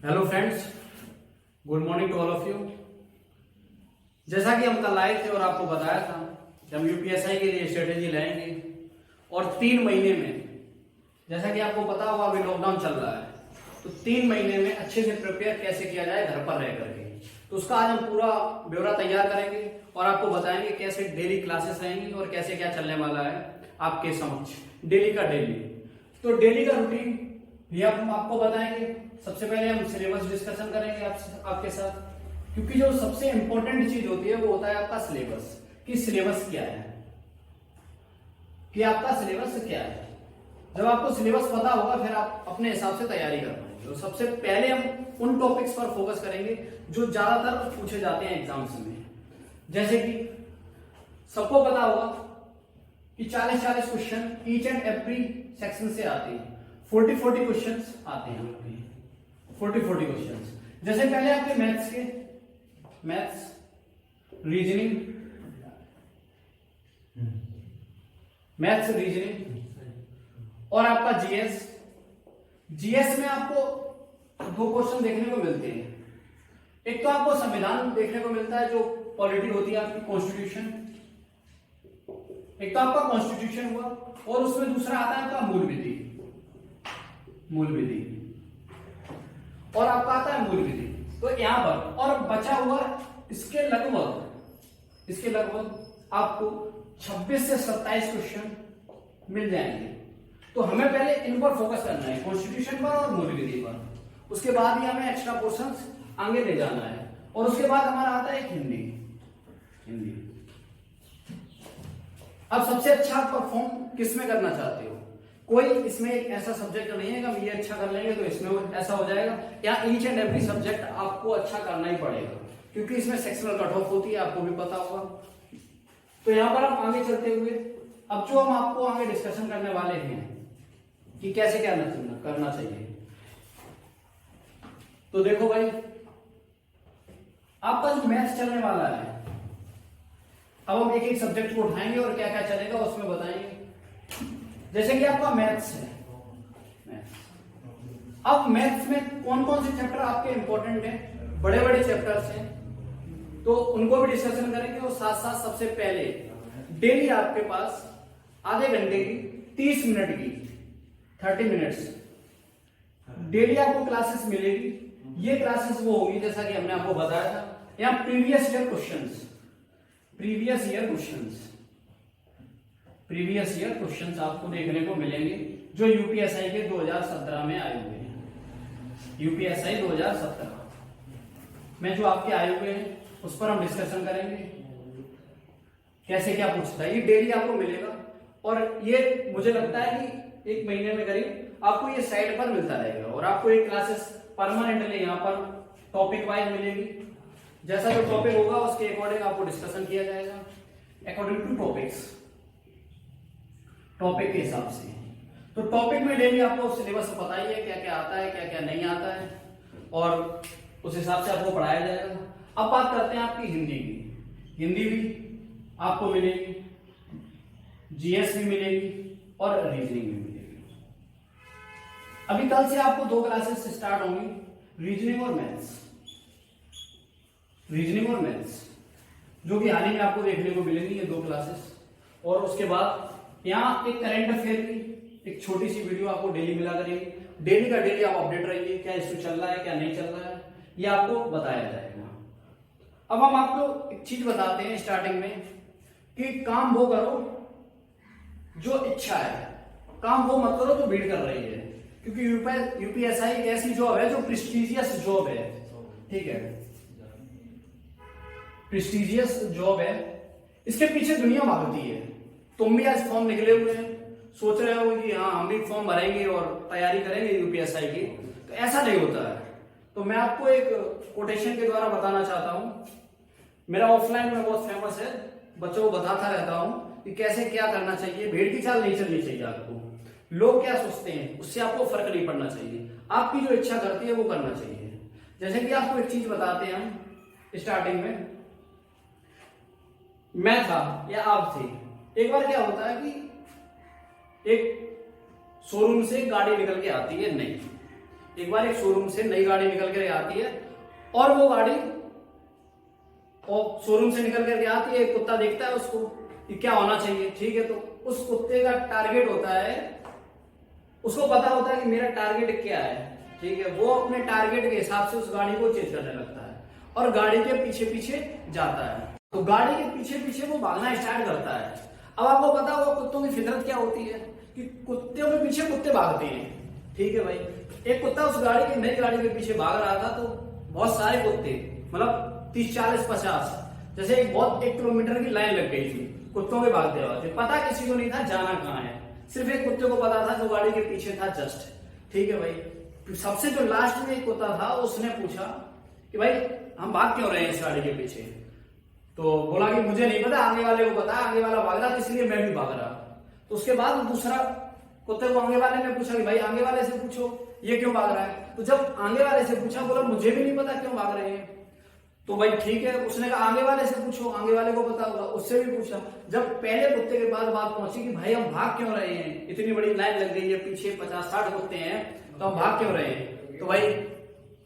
Hello friends, good morning to all of you. जैसा कि हम कल आए थे और आपको बताया था कि हम यूपीएसआई के लिए स्ट्रेटेजी लाएंगे और 3 महीने में, जैसा कि आपको पता होगा अभी लॉकडाउन चल रहा है, तो 3 महीने में अच्छे से प्रिपेयर कैसे किया जाए घर पर रह करके। तो उसका आज हम पूरा ब्यौरा तैयार करेंगे और आपको बताएंगे कैसे डेली क्लासेस रहेंगी और कैसे क्या चलने वाला है आपके समक्ष डेली का डेली। तो डेली का रूटीन भी हम आपको बताएंगे। सबसे पहले हम सिलेबस डिस्कशन करेंगे आपके साथ, क्योंकि जो सबसे इंपॉर्टेंट चीज होती है वो होता है आपका सिलेबस, कि सिलेबस क्या है, कि आपका सिलेबस क्या है। जब आपको सिलेबस पता होगा फिर आप अपने हिसाब से तैयारी कर पाएंगे। तो सबसे पहले हम उन टॉपिक्स पर फोकस करेंगे जो ज्यादातर पूछे जाते हैं एग्जाम्स में। जैसे कि सबको पता होगा कि 40-40 question each and every section से आते हैं। 40-40 क्वेश्चन आते हैं, 40-40 क्वेश्चन। जैसे पहले आपके मैथ्स, रीजनिंग और आपका जीएस में आपको 2 क्वेश्चन देखने को मिलते हैं। एक तो आपको संविधान देखने को मिलता है, जो पॉलिटी होती है आपकी कॉन्स्टिट्यूशन। एक तो आपका कॉन्स्टिट्यूशन हुआ और उसमें दूसरा आता है आपका मूल विधि और आपका आता है मूल विधि। तो यहां पर और बचा हुआ इसके लगभग आपको 26 से 27 क्वेश्चन मिल जाएंगे। तो हमें पहले इन पर फोकस करना है, कॉन्स्टिट्यूशन पर और मूल विधि पर। उसके बाद ही हमें एक्स्ट्रा पोर्शंस आगे ले जाना है। और उसके बाद हमारा आता है हिंदी। अब सबसे अच्छा परफॉर्म किस में करना चाहते हो? कोई इसमें एक ऐसा सब्जेक्ट नहीं है कि हम ये अच्छा कर लेंगे तो इसमें ऐसा हो जाएगा। या ईच एंड एवरी सब्जेक्ट आपको अच्छा करना ही पड़ेगा, क्योंकि इसमें सेक्शनल कट ऑफ होती है, आपको भी पता होगा। तो यहां पर हम आगे चलते हुए अब जो हम आपको आगे डिस्कशन करने वाले हैं कि कैसे क्या करना चाहिए। तो देखो भाई, आपका जो मैथ्स चलने वाला है, अब हम एक एक सब्जेक्ट को उठाएंगे और क्या क्या चलेगा उसमें बताएंगे। जैसे कि आपका मैथ्स है, अब मैथ्स में कौन कौन से चैप्टर आपके इंपॉर्टेंट हैं, बड़े बड़े चैप्टर्स हैं, तो उनको भी डिस्कशन करेंगे। और साथ साथ सबसे पहले डेली आपके पास आधे घंटे की 30 मिनट की 30 मिनट्स डेली आपको क्लासेस मिलेगी। ये क्लासेस वो होगी जैसा कि हमने आपको बताया था, यहाँ प्रीवियस ईयर क्वेश्चंस आपको देखने को मिलेंगे जो यूपीएसआई के 2017 में आए हुए हैं। यूपीएसआई 2017 में जो आपके आए हुए हैं उस पर हम डिस्कशन करेंगे, कैसे क्या पूछता है। ये डेली आपको मिलेगा और ये मुझे लगता है कि 1 महीने में करीब आपको ये साइट पर मिलता रहेगा। और आपको ये क्लासेस परमानेंटली यहाँ पर टॉपिक वाइज मिलेगी। जैसा जो टॉपिक होगा उसके अकॉर्डिंग आपको डिस्कशन किया जाएगा, अकॉर्डिंग टू टॉपिक के हिसाब से। तो टॉपिक में डेली आपको सिलेबस पता ही है, क्या क्या आता है क्या क्या नहीं आता है, और उस हिसाब से आपको पढ़ाया जाएगा। अब बात करते हैं आपकी हिंदी की। हिंदी भी आपको मिलेगी, जीएस भी मिलेगी और रीजनिंग भी मिलेगी। अभी कल से आपको 2 क्लासेस स्टार्ट होंगी, रीजनिंग और मैथ्स, जो कि हाल ही में आपको देखने को मिलेंगी ये 2 क्लासेस। और उसके बाद यहाँ एक करंट अफेयर की एक छोटी सी वीडियो आपको डेली मिला करेगी। डेली का डेली आप अपडेट रहिए, क्या इशू चल रहा है क्या नहीं चल रहा है, ये आपको बताया जाएगा। अब हम आपको एक चीज बताते हैं स्टार्टिंग में कि काम वो करो जो इच्छा है, काम वो मत करो जो भीड़ कर रही है। क्योंकि यूपीएसआई एक ऐसी जॉब है जो प्रेस्टिजियस जॉब है, ठीक है, प्रेस्टिजियस जॉब है। इसके पीछे दुनिया भागती है। तुम भी आज फॉर्म निकले हुए हैं, सोच रहे हो कि हाँ हम भी फॉर्म भरेंगे और तैयारी करेंगे यूपीएसआई की, तो ऐसा नहीं होता है। तो मैं आपको एक कोटेशन के द्वारा बताना चाहता हूं। मेरा ऑफलाइन में बहुत फेमस है, बच्चों को बताता रहता हूं कि कैसे क्या करना चाहिए। भीड़ की चाल नहीं चलनी चाहिए आपको। लोग क्या सोचते हैं उससे आपको फर्क नहीं पड़ना चाहिए, आपकी जो इच्छा करती है वो करना चाहिए। जैसे कि आपको एक चीज बताते हैं हम स्टार्टिंग में, मैं था या आप थे, एक बार क्या होता है कि एक शोरूम से गाड़ी निकल के आती है नई, एक बार एक शोरूम से नई गाड़ी निकल कर आती है और वो गाड़ी और शोरूम से निकल करके आती है, एक कुत्ता देखता है उसको कि क्या होना चाहिए, ठीक है। तो उस कुत्ते का टारगेट होता है, उसको पता होता है कि मेरा टारगेट क्या है, ठीक है। वो अपने टारगेट के हिसाब से उस गाड़ी को चेज करने लगता है और गाड़ी के पीछे पीछे जाता है। तो गाड़ी के पीछे पीछे वो भागना स्टार्ट करता है। अब आपको पता होगा कुत्तों की फितरत क्या होती है कि कुत्तों के पीछे कुत्ते भागते हैं, ठीक है भाई। एक कुत्ता उस गाड़ी की नई गाड़ी के पीछे भाग रहा था, तो बहुत सारे कुत्ते, मतलब 30, 40, 50, जैसे एक 1 किलोमीटर की लाइन लग गई थी कुत्तों के भागते हुए। पता किसी को नहीं था जाना कहाँ है, सिर्फ एक कुत्ते को पता था जो गाड़ी के पीछे था जस्ट, ठीक है भाई। सबसे जो लास्ट में एक कुत्ता था उसने पूछा कि भाई हम भाग क्यों रहे हैं इस गाड़ी के पीछे। तो बोला कि मुझे नहीं पता, आगे वाले को पता, आगे वाला भाग रहा इसलिए मैं भी भाग रहा। तो उसके बाद दूसरा कुत्ते को आगे वाले ने पूछा कि भाई आगे वाले से पूछो ये क्यों भाग रहा है। तो जब आगे वाले से पूछा, बोला मुझे भी नहीं पता क्यों भाग रहे हैं। तो भाई ठीक है, उसने कहा आगे वाले से पूछो, आगे वाले को पता होगा, उससे भी पूछा। जब पहले कुत्ते के पास बात पहुंची कि भाई हम भाग क्यों रहे हैं, इतनी बड़ी लाइन लग गई है, पीछे 50-60 कुत्ते हैं, तो हम भाग क्यों रहे हैं। तो भाई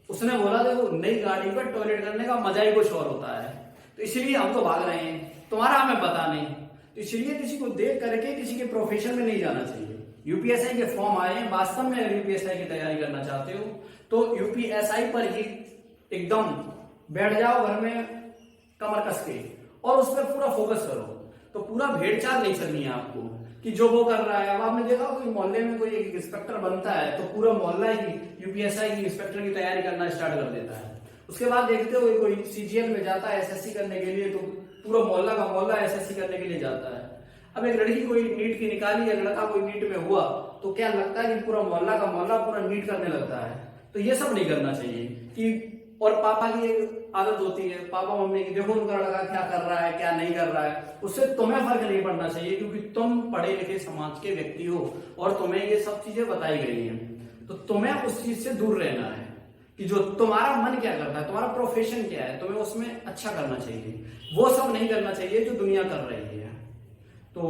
उसने बोला देखो नई गाड़ी पर टॉयलेट करने का मजा ही कुछ और होता है, तो इसलिए हम तो भाग रहे हैं, तुम्हारा हमें पता नहीं। तो इसलिए किसी को देख करके किसी के प्रोफेशन में नहीं जाना चाहिए। यूपीएसआई के फॉर्म आए हैं, वास्तव में अगर यूपीएसआई की तैयारी करना चाहते हो तो यूपीएसआई पर ही एकदम बैठ जाओ घर में कमर कस के और उस पर पूरा फोकस करो। तो पूरा भेड़चाल नहीं करनी है आपको कि जो वो कर रहा है। अब आपने देखा कोई मोहल्ले में कोई एक इंस्पेक्टर बनता है तो पूरा मोहल्ला ही यूपीएसआई की इंस्पेक्टर की तैयारी करना स्टार्ट कर देता है। उसके बाद देखते हो कोई सीजीएल में जाता है एसएससी करने के लिए, तो पूरा मोहल्ला का मोहल्ला एसएससी करने के लिए जाता है। अब एक लड़की कोई नीट की निकाली या लड़का कोई नीट में हुआ तो क्या लगता है कि पूरा मोहल्ला का मोहल्ला पूरा नीट करने लगता है। तो ये सब नहीं करना चाहिए कि और पापा की एक आदत होती है, पापा मम्मी की, देखो उनका लड़का क्या कर रहा है क्या नहीं कर रहा है, उससे तुम्हें फर्क नहीं पड़ना चाहिए क्योंकि तुम पढ़े लिखे समाज के व्यक्ति हो और तुम्हें ये सब चीजें बताई गई हैं। तो तुम्हें उस चीज से दूर रहना है कि जो तुम्हारा मन क्या करता है, तुम्हारा प्रोफेशन क्या है, तुम्हें उसमें अच्छा करना चाहिए। वो सब नहीं करना चाहिए जो दुनिया कर रही है। तो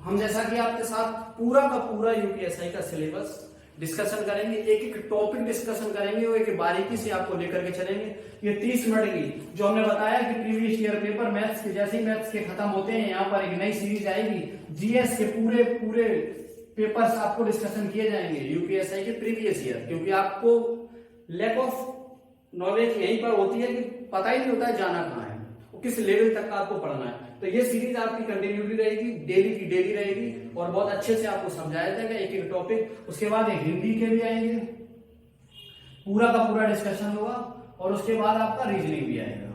हम जैसा कि आपके साथ पूरा का पूरा यूपीएसआई का सिलेबस डिस्कशन करेंगे, एक एक टॉपिक डिस्कशन करेंगे और एक बारीकी से आपको लेकर के चलेंगे। ये 30 मिनट की जो हमने बताया कि प्रीवियस ईयर पेपर मैथ्स के, जैसे ही मैथ्स के खत्म होते हैं यहाँ पर एक नई सीरीज आएगी, जीएस के पूरे पूरे पेपर्स आपको डिस्कशन किए जाएंगे यूपीएसआई के प्रीवियस ईयर, क्योंकि आपको लैक ऑफ नॉलेज यहीं पर होती है कि पता ही नहीं होता है जाना कहाँ है और किस लेवल तक का आपको पढ़ना है। तो ये सीरीज आपकी कंटिन्यूटी रहेगी, डेली की डेली रहेगी और बहुत अच्छे से आपको समझाया जाएगा एक एक टॉपिक। उसके बाद एक हिंदी के भी आएंगे, पूरा का पूरा डिस्कशन होगा और उसके बाद आपका रीजनिंग भी आएगा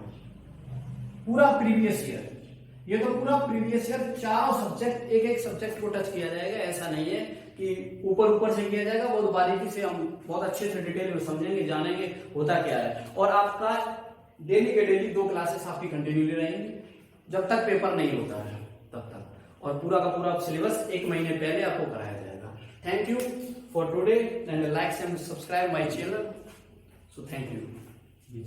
पूरा प्रीवियस ईयर। ये तो पूरा प्रीवियस ईयर चारों सब्जेक्ट, एक एक सब्जेक्ट को टच किया जाएगा। ऐसा नहीं है कि ऊपर ऊपर से किया जाएगा, बहुत बारीकी से हम बहुत अच्छे से डिटेल में समझेंगे, जानेंगे होता क्या है। और आपका डेली के डेली 2 क्लासेस आपकी कंटिन्यूली रहेंगी जब तक पेपर नहीं होता है तब तक, और पूरा का पूरा सिलेबस 1 महीने पहले आपको कराया जाएगा। Thank you for today and like and subscribe my channel. So thank you.